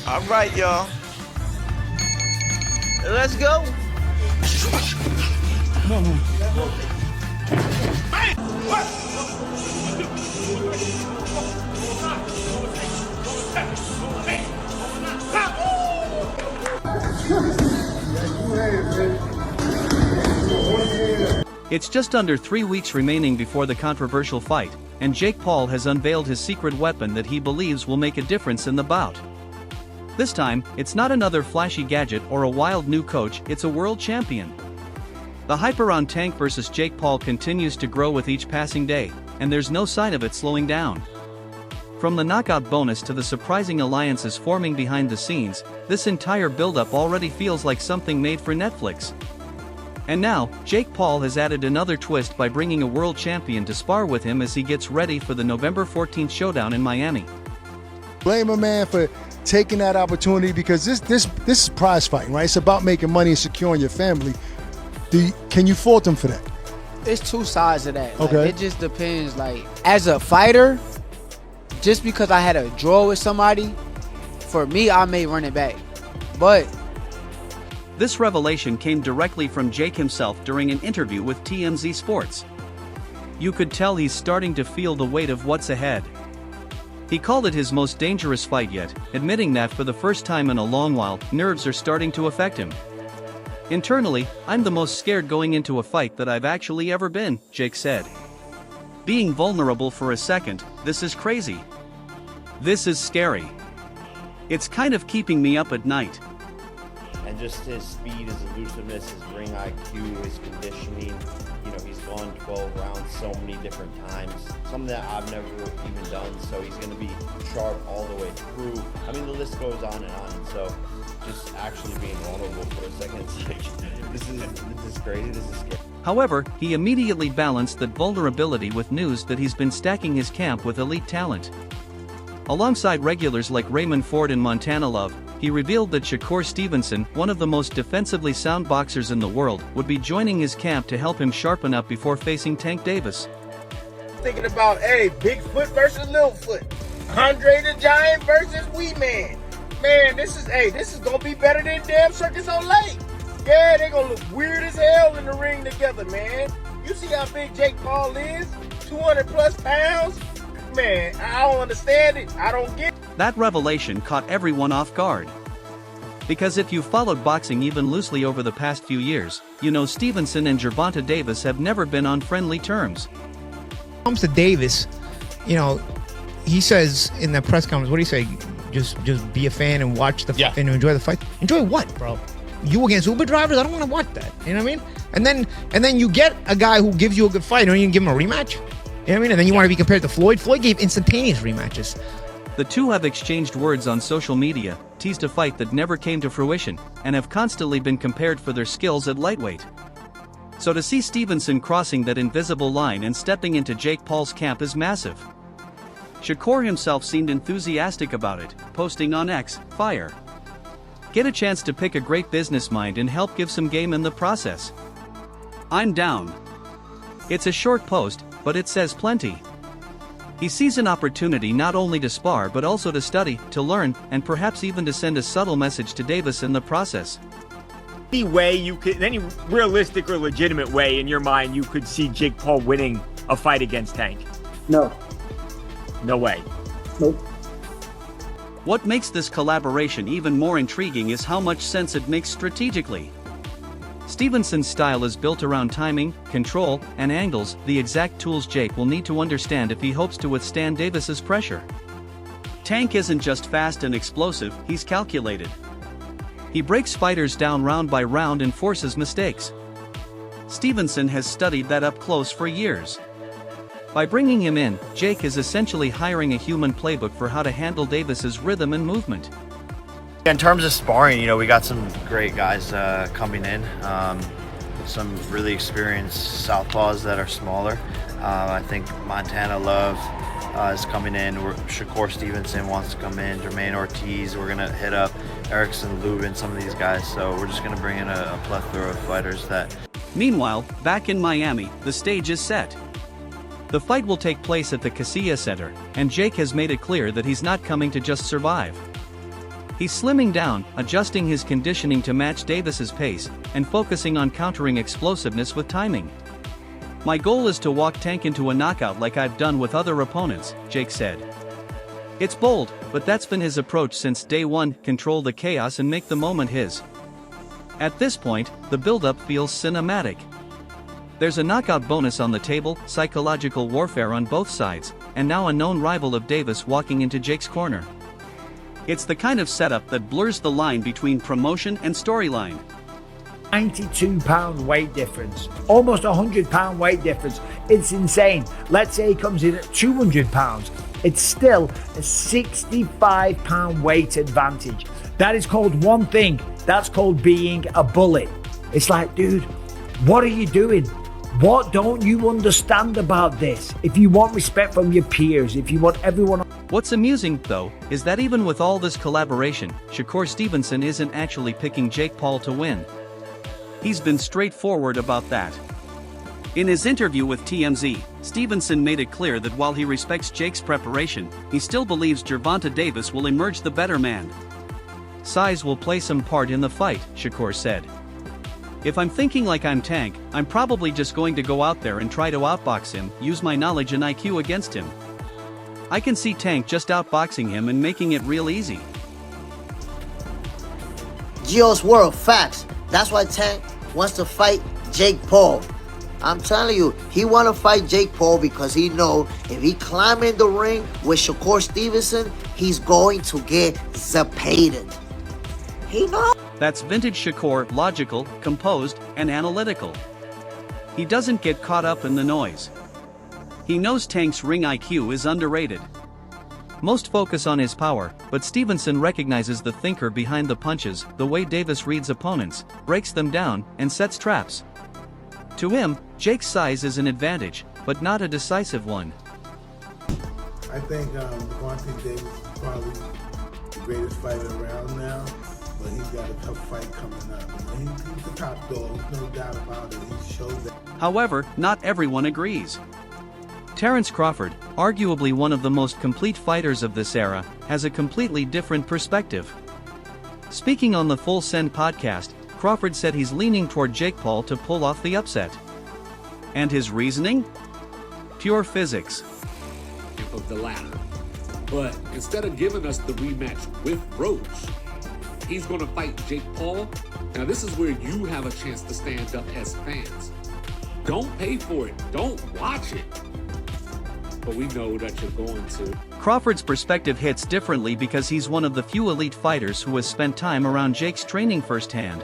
All right, y'all. Let's go. It's just under 3 weeks remaining before the controversial fight, and Jake Paul has unveiled his secret weapon that he believes will make a difference in the bout. This time, it's not another flashy gadget or a wild new coach, it's a world champion. The hype around Tank vs Jake Paul continues to grow with each passing day, and there's no sign of it slowing down. From the knockout bonus to the surprising alliances forming behind the scenes, this entire build-up already feels like something made for Netflix. And now, Jake Paul has added another twist by bringing a world champion to spar with him as he gets ready for the November 14th showdown in Miami. Blame a man for taking that opportunity because this is prize fighting, right? It's about making money and securing your family. Can you fault him for that? It's two sides of that. Like, okay. It just depends. Like, as a fighter, just because I had a draw with somebody, for me, I may run it back. But this revelation came directly from Jake himself during an interview with TMZ Sports. You could tell he's starting to feel the weight of what's ahead. He called it his most dangerous fight yet, admitting that for the first time in a long while, nerves are starting to affect him. Internally, I'm the most scared going into a fight that I've actually ever been, Jake said. Being vulnerable for a second, this is crazy. This is scary. It's kind of keeping me up at night. And just his speed, his elusiveness, his ring IQ, his conditioning. You know, he's gone 12 rounds so many different times. Something that I've never even done, so he's going to be sharp all the way through. I mean, the list goes on and on, so just actually being vulnerable for a second, it's like, this is crazy, this is scary. However, he immediately balanced that vulnerability with news that he's been stacking his camp with elite talent. Alongside regulars like Raymond Ford and Montana Love, he revealed that Shakur Stevenson, one of the most defensively sound boxers in the world, would be joining his camp to help him sharpen up before facing Tank Davis. Thinking about, hey, Bigfoot versus Littlefoot, Andre the Giant versus Wee Man. Man, this is gonna be better than damn Circus on Lake. Yeah, they gonna look weird as hell in the ring together, man. You see how big Jake Paul is? 200 plus pounds? Man, I don't understand it. I don't get it. That revelation caught everyone off guard. Because if you've followed boxing even loosely over the past few years, you know Stevenson and Gervonta Davis have never been on friendly terms. When it comes to Davis, you know, he says in the press conference, what do you say? Just be a fan and watch the fight and enjoy the fight. Enjoy what, bro? You against Uber drivers? I don't want to watch that. You know what I mean? And then you get a guy who gives you a good fight, and you give him a rematch. You know what I mean? And then you want to be compared to Floyd. Floyd gave instantaneous rematches. The two have exchanged words on social media, teased a fight that never came to fruition, and have constantly been compared for their skills at lightweight. So to see Stevenson crossing that invisible line and stepping into Jake Paul's camp is massive. Shakur himself seemed enthusiastic about it, posting on X, "Fire. Get a chance to pick a great business mind and help give some game in the process. I'm down." It's a short post, but it says plenty. He sees an opportunity not only to spar but also to study, to learn, and perhaps even to send a subtle message to Davis in the process. Any way you could, any realistic or legitimate way in your mind you could see Jake Paul winning a fight against Tank? No. No way. Nope. What makes this collaboration even more intriguing is how much sense it makes strategically. Stevenson's style is built around timing, control, and angles, the exact tools Jake will need to understand if he hopes to withstand Davis's pressure. Tank isn't just fast and explosive, he's calculated. He breaks fighters down round by round and forces mistakes. Stevenson has studied that up close for years. By bringing him in, Jake is essentially hiring a human playbook for how to handle Davis's rhythm and movement. In terms of sparring, you know, we got some great guys coming in. Some really experienced southpaws that are smaller. I think Montana Love is coming in. Shakur Stevenson wants to come in. Jermaine Ortiz. We're gonna hit up Erickson Lubin, some of these guys. So we're just gonna bring in a plethora of fighters that. Meanwhile, back in Miami, the stage is set. The fight will take place at the Casilla Center, and Jake has made it clear that he's not coming to just survive. He's slimming down, adjusting his conditioning to match Davis's pace, and focusing on countering explosiveness with timing. "My goal is to walk Tank into a knockout like I've done with other opponents," Jake said. It's bold, but that's been his approach since day one: control the chaos and make the moment his. At this point, the build-up feels cinematic. There's a knockout bonus on the table, psychological warfare on both sides, and now a known rival of Davis walking into Jake's corner. It's the kind of setup that blurs the line between promotion and storyline. 92-pound weight difference, almost 100-pound weight difference. It's insane. Let's say he comes in at 200 pounds. It's still a 65-pound weight advantage. That is called one thing. That's called being a bully. It's like, dude, what are you doing? What don't you understand about this? If you want respect from your peers, if you want everyone... What's amusing, though, is that even with all this collaboration, Shakur Stevenson isn't actually picking Jake Paul to win. He's been straightforward about that. In his interview with TMZ, Stevenson made it clear that while he respects Jake's preparation, he still believes Gervonta Davis will emerge the better man. "Size will play some part in the fight," Shakur said. "If I'm thinking like I'm Tank, I'm probably just going to go out there and try to outbox him, use my knowledge and IQ against him. I can see Tank just outboxing him and making it real easy." Gio's world facts. That's why Tank wants to fight Jake Paul. I'm telling you, he want to fight Jake Paul because he know if he climb in the ring with Shakur Stevenson, he's going to get zapated. He know. That's vintage Shakur, logical, composed, and analytical. He doesn't get caught up in the noise. He knows Tank's ring IQ is underrated. Most focus on his power, but Stevenson recognizes the thinker behind the punches, the way Davis reads opponents, breaks them down, and sets traps. To him, Jake's size is an advantage, but not a decisive one. I think Gervonta Davis is probably the greatest fighter around now, but he's got a tough fight coming up. He's the top dog, no doubt about it. He showed that. However, not everyone agrees. Terrence Crawford, arguably one of the most complete fighters of this era, has a completely different perspective. Speaking on the Full Send podcast, Crawford said he's leaning toward Jake Paul to pull off the upset. And his reasoning? Pure physics. Of the latter. But instead of giving us the rematch with Roach, he's going to fight Jake Paul. Now this is where you have a chance to stand up as fans. Don't pay for it. Don't watch it. But we know that you're going to. Crawford's perspective hits differently because he's one of the few elite fighters who has spent time around Jake's training firsthand.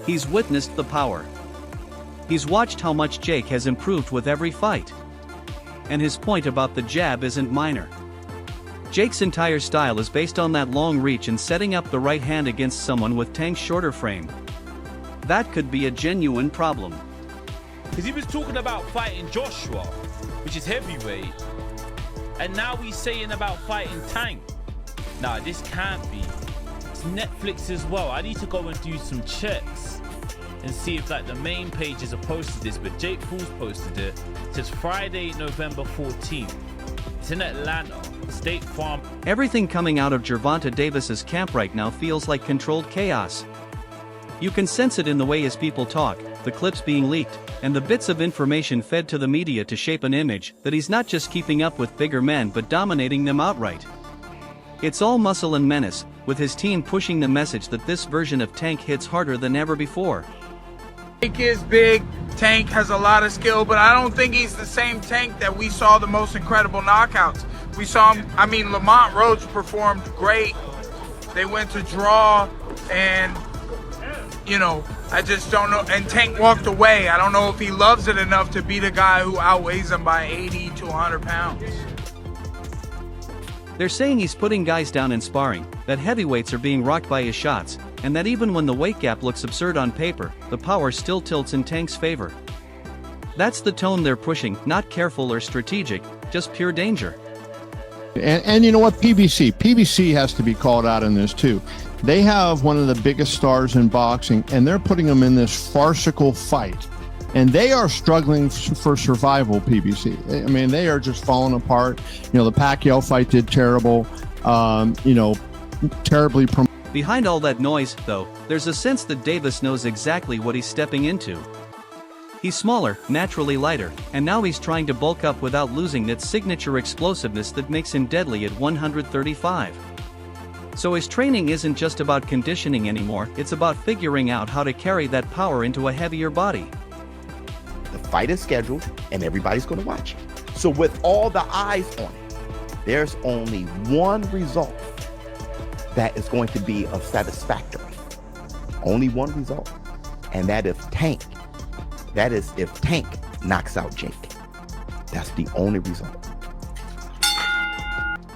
He's witnessed the power. He's watched how much Jake has improved with every fight. And his point about the jab isn't minor. Jake's entire style is based on that long reach and setting up the right hand against someone with Tank's shorter frame. That could be a genuine problem. Because he was talking about fighting Joshua, which is heavyweight, and now he's saying about fighting Tank. Nah, this can't be. It's Netflix as well. I need to go and do some checks and see if like the main pages have posted this, but Jake Paul's posted it. It says Friday, November 14th. It's in Atlanta, State Farm. Everything coming out of Gervonta Davis's camp right now feels like controlled chaos. You can sense it in the way his people talk, the clips being leaked, and the bits of information fed to the media to shape an image that he's not just keeping up with bigger men but dominating them outright. It's all muscle and menace, with his team pushing the message that this version of Tank hits harder than ever before. Tank is big, Tank has a lot of skill, but I don't think he's the same Tank that we saw the most incredible knockouts. We saw him, Lamont Roach performed great. They went to draw, and I just don't know. And Tank walked away. I don't know if he loves it enough to beat a guy who outweighs him by 80 to 100 pounds. They're saying he's putting guys down in sparring, that heavyweights are being rocked by his shots, and that even when the weight gap looks absurd on paper, the power still tilts in Tank's favor. That's the tone they're pushing, not careful or strategic, just pure danger. And you know what, PBC has to be called out in this too. They have one of the biggest stars in boxing, and they're putting them in this farcical fight. And they are struggling for survival, PBC. They are just falling apart. The Pacquiao fight did terrible. terribly promoted. Behind all that noise, though, there's a sense that Davis knows exactly what he's stepping into. He's smaller, naturally lighter, and now he's trying to bulk up without losing that signature explosiveness that makes him deadly at 135. So his training isn't just about conditioning anymore, it's about figuring out how to carry that power into a heavier body. The fight is scheduled and everybody's going to watch. So with all the eyes on it, there's only one result that is going to be of satisfactory. Only one result. And that is Tank knocks out Jake. That's the only result.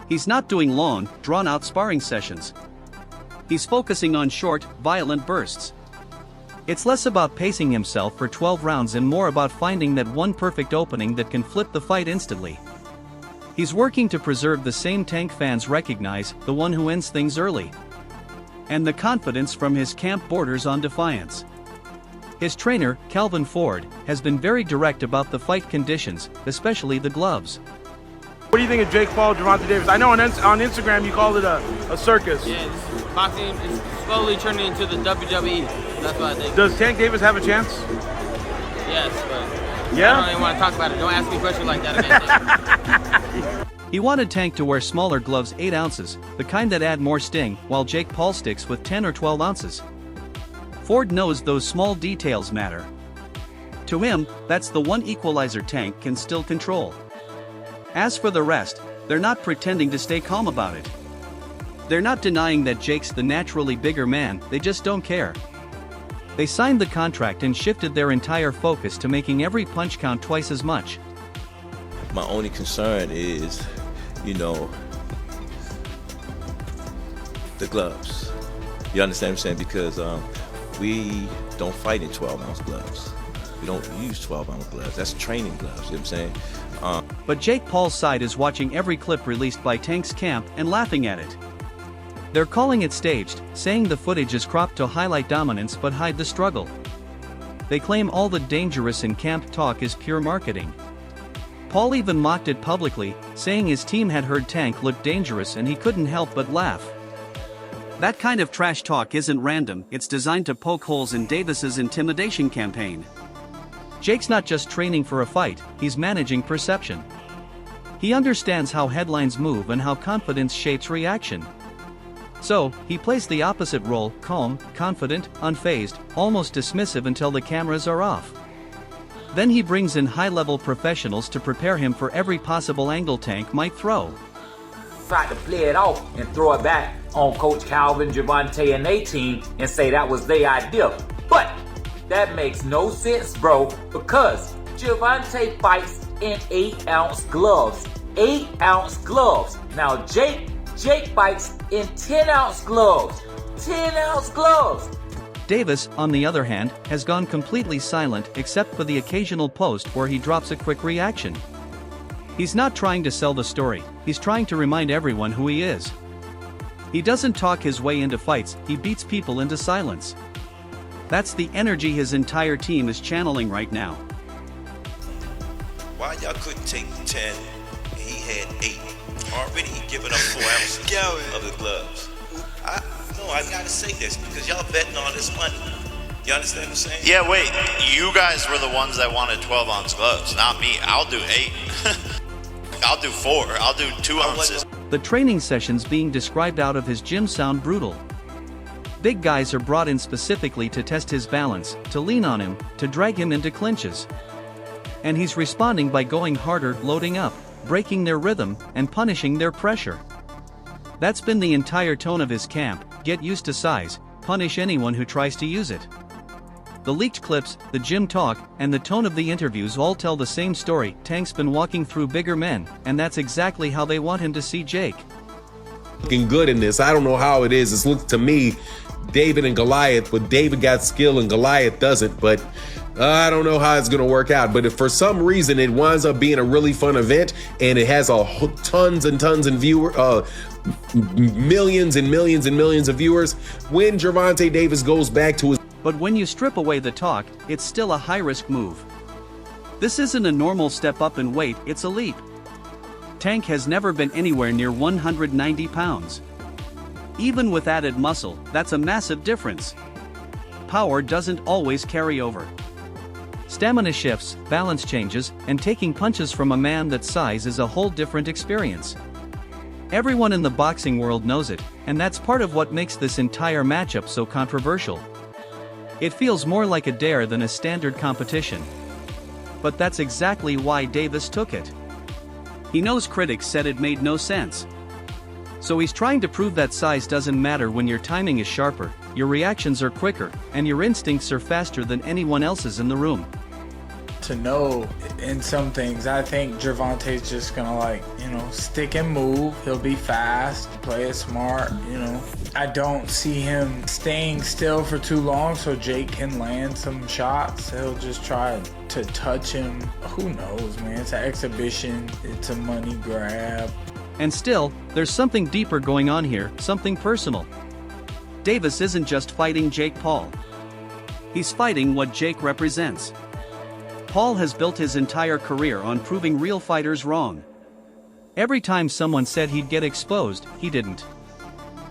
He's not doing long, drawn-out sparring sessions. He's focusing on short, violent bursts. It's less about pacing himself for 12 rounds and more about finding that one perfect opening that can flip the fight instantly. He's working to preserve the same Tank fans recognize, the one who ends things early. And the confidence from his camp borders on defiance. His trainer, Calvin Ford, has been very direct about the fight conditions, especially the gloves. What do you think of Jake Paul, Gervonta Davis? I know on Instagram you called it a circus. Yeah, boxing is slowly turning into the WWE. That's what I think. Does Tank Davis have a chance? Yes, but yeah? I don't even want to talk about it. Don't ask me questions like that again. He wanted Tank to wear smaller gloves 8 ounces, the kind that add more sting, while Jake Paul sticks with 10 or 12 ounces. Ford knows those small details matter. To him, that's the one equalizer Tank can still control. As for the rest, they're not pretending to stay calm about it. They're not denying that Jake's the naturally bigger man, they just don't care. They signed the contract and shifted their entire focus to making every punch count twice as much. My only concern is, the gloves. You understand what I'm saying? Because we don't fight in 12-ounce gloves. We don't use 12-ounce gloves. That's training gloves, you know what I'm saying? But Jake Paul's side is watching every clip released by Tank's camp and laughing at it. They're calling it staged, saying the footage is cropped to highlight dominance but hide the struggle. They claim all the dangerous in camp talk is pure marketing. Paul even mocked it publicly, saying his team had heard Tank look dangerous and he couldn't help but laugh. That kind of trash talk isn't random, it's designed to poke holes in Davis's intimidation campaign. Jake's not just training for a fight, he's managing perception. He understands how headlines move and how confidence shapes reaction. So, he plays the opposite role, calm, confident, unfazed, almost dismissive until the cameras are off. Then he brings in high-level professionals to prepare him for every possible angle Tank might throw. Tried to play it off and throw it back on Coach Calvin, Gervonta, and their team and say that was their idea. But that makes no sense, bro, because Gervonta fights in 8-ounce gloves. 8-ounce gloves. Now Jake fights in 10-ounce gloves. 10-ounce gloves. Davis, on the other hand, has gone completely silent except for the occasional post where he drops a quick reaction. He's not trying to sell the story, he's trying to remind everyone who he is. He doesn't talk his way into fights, he beats people into silence. That's the energy his entire team is channeling right now. Why y'all couldn't take 10 and he had 8? Already he giving up 4 ounces of the gloves. I gotta say this because y'all betting all this money. You understand what I'm saying? Yeah, wait. You guys were the ones that wanted 12-ounce gloves, not me. I'll do 8. I'll do 4. I'll do 2 ounces. The training sessions being described out of his gym sound brutal. Big guys are brought in specifically to test his balance, to lean on him, to drag him into clinches. And he's responding by going harder, loading up, breaking their rhythm, and punishing their pressure. That's been the entire tone of his camp: get used to size, punish anyone who tries to use it. The leaked clips, the gym talk, and the tone of the interviews all tell the same story. Tank's been walking through bigger men, and that's exactly how they want him to see Jake. Looking good in this. I don't know how it is. It's looked to me, David and Goliath, but David got skill and Goliath doesn't, but I don't know how it's going to work out. But if for some reason it winds up being a really fun event and it has tons and tons of millions and millions and millions of viewers, when Gervonta Davis goes back to his... But when you strip away the talk, it's still a high-risk move. This isn't a normal step up in weight, it's a leap. Tank has never been anywhere near 190 pounds. Even with added muscle, that's a massive difference. Power doesn't always carry over. Stamina shifts, balance changes, and taking punches from a man that size is a whole different experience. Everyone in the boxing world knows it, and that's part of what makes this entire matchup so controversial. It feels more like a dare than a standard competition. But that's exactly why Davis took it. He knows critics said it made no sense. So he's trying to prove that size doesn't matter when your timing is sharper, your reactions are quicker, and your instincts are faster than anyone else's in the room. To know in some things, I think Gervonta's just gonna stick and move. He'll be fast, play it smart, I don't see him staying still for too long so Jake can land some shots. He'll just try to touch him. Who knows, man? It's an exhibition. It's a money grab. And still, there's something deeper going on here, something personal. Davis isn't just fighting Jake Paul. He's fighting what Jake represents. Paul has built his entire career on proving real fighters wrong. Every time someone said he'd get exposed, he didn't.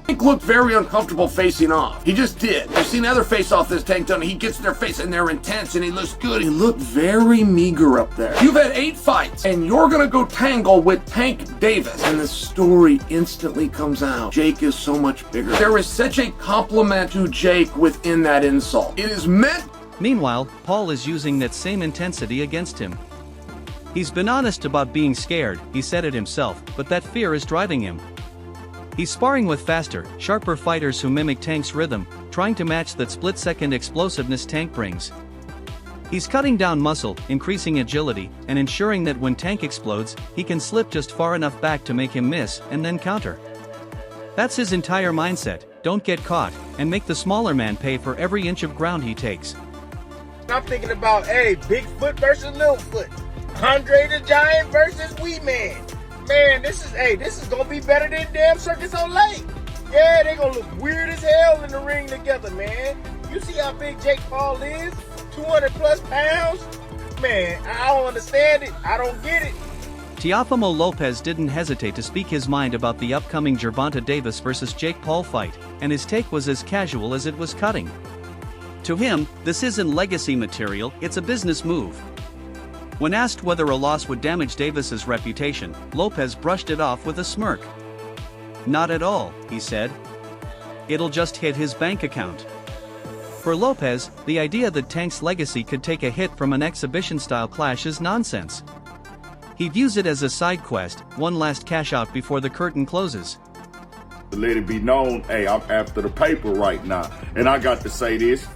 Tank looked very uncomfortable facing off. He just did. I've seen other face-off this Tank done. He gets their face and they're intense and he looks good. He looked very meager up there. You've had 8 fights and you're gonna go tangle with Tank Davis. And the story instantly comes out. Jake is so much bigger. There is such a compliment to Jake within that insult. It is meant. Meanwhile, Paul is using that same intensity against him. He's been honest about being scared, he said it himself, but that fear is driving him. He's sparring with faster, sharper fighters who mimic Tank's rhythm, trying to match that split-second explosiveness Tank brings. He's cutting down muscle, increasing agility, and ensuring that when Tank explodes, he can slip just far enough back to make him miss and then counter. That's his entire mindset: don't get caught, and make the smaller man pay for every inch of ground he takes. I'm thinking about, big foot versus little foot. Andre the Giant versus Wee Man. Man, this is gonna be better than damn Circus on Lake. Yeah, they gonna look weird as hell in the ring together, man. You see how big Jake Paul is? 200 plus pounds? Man, I don't understand it. I don't get it. Teofimo Lopez didn't hesitate to speak his mind about the upcoming Gervonta Davis versus Jake Paul fight, and his take was as casual as it was cutting. To him, this isn't legacy material, it's a business move. When asked whether a loss would damage Davis's reputation, Lopez brushed it off with a smirk. Not at all, he said. It'll just hit his bank account. For Lopez, the idea that Tank's legacy could take a hit from an exhibition-style clash is nonsense. He views it as a side quest, one last cash out before the curtain closes. Let it be known, I'm after the paper right now. And I got to say this,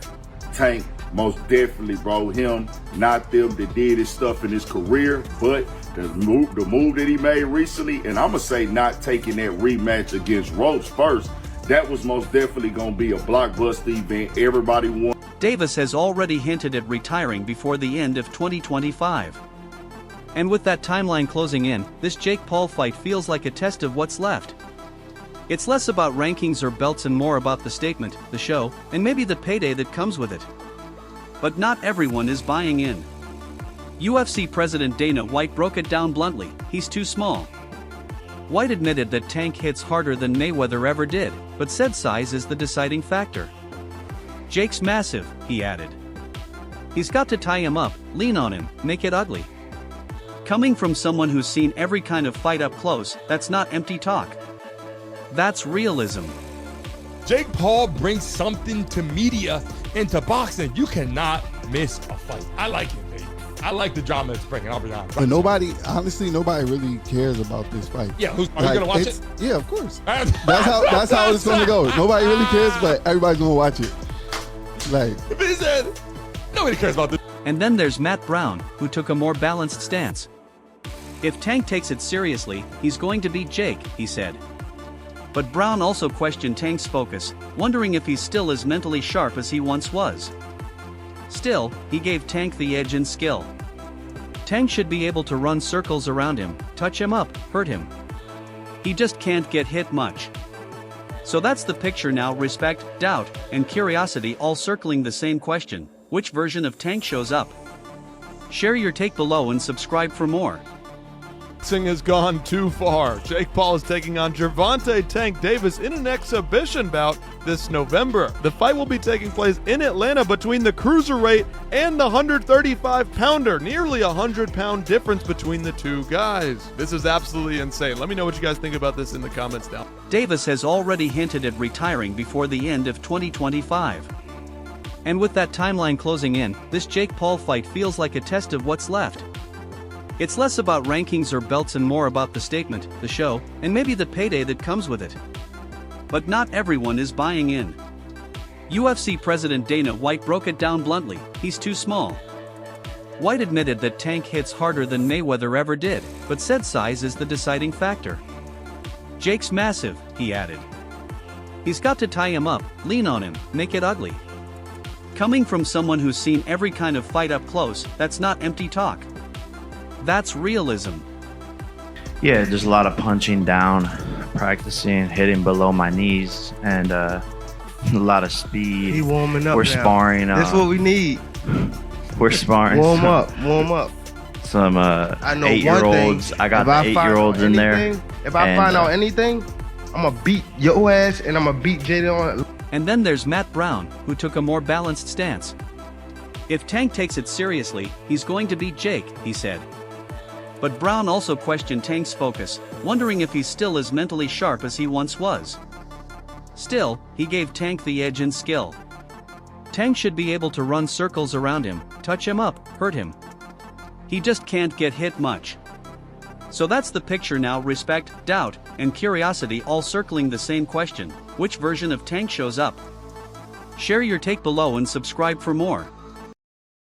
Tank, most definitely, bro, him, not them that did his stuff in his career, but the move that he made recently, and I'm going to say not taking that rematch against Roach first, that was most definitely going to be a blockbuster event. Everybody won. Davis has already hinted at retiring before the end of 2025. And with that timeline closing in, this Jake Paul fight feels like a test of what's left. It's less about rankings or belts and more about the statement, the show, and maybe the payday that comes with it. But not everyone is buying in. UFC President Dana White broke it down bluntly: he's too small. White admitted that Tank hits harder than Mayweather ever did, but said size is the deciding factor. Jake's massive, he added. He's got to tie him up, lean on him, make it ugly. Coming from someone who's seen every kind of fight up close, that's not empty talk. That's realism. Jake Paul brings something to media and to boxing. You cannot miss a fight. I like it, baby. I like the drama it's bringing. I'll be honest. But honestly, nobody really cares about this fight. Yeah, are you gonna watch it? Yeah, of course. That's how it's gonna go. Nobody really cares, but everybody's gonna watch it. Nobody cares about this. And then there's Matt Brown, who took a more balanced stance. If Tank takes it seriously, he's going to beat Jake, he said. But Brown also questioned Tank's focus, wondering if he's still as mentally sharp as he once was. Still, he gave Tank the edge in skill. Tank should be able to run circles around him, touch him up, hurt him. He just can't get hit much. So that's the picture now: respect, doubt, and curiosity all circling the same question: which version of Tank shows up? Share your take below and subscribe for more. boxing has gone too far. Jake Paul is taking on Gervonta "Tank" Davis in an exhibition bout this November. The fight will be taking place in Atlanta between the cruiserweight and the 135-pounder, nearly a 100-pound difference between the two guys. This is absolutely insane. Let me know what you guys think about this in the comments down. Davis has already hinted at retiring before the end of 2025. And with that timeline closing in, this Jake Paul fight feels like a test of what's left. It's less about rankings or belts and more about the statement, the show, and maybe the payday that comes with it. But not everyone is buying in. UFC President Dana White broke it down bluntly: he's too small. White admitted that Tank hits harder than Mayweather ever did, but said size is the deciding factor. Jake's massive, he added. He's got to tie him up, lean on him, make it ugly. Coming from someone who's seen every kind of fight up close, that's not empty talk. That's realism. Yeah, there's a lot of punching down, practicing, hitting below my knees, and a lot of speed. He warming up. We're now. sparring. That's what we need. We're sparring. Warm up. Some I know 8-year-olds. one thing. I got the 8-year-olds in there. If I find out anything, I'm gonna beat your ass and I'm gonna beat Jaden on it. And then there's Matt Brown, who took a more balanced stance. If Tank takes it seriously, he's going to beat Jake, he said. But Brown also questioned Tank's focus, wondering if he's still as mentally sharp as he once was. Still, he gave Tank the edge in skill. Tank should be able to run circles around him, touch him up, hurt him. He just can't get hit much. So that's the picture now: respect, doubt, and curiosity all circling the same question: which version of Tank shows up? Share your take below and subscribe for more.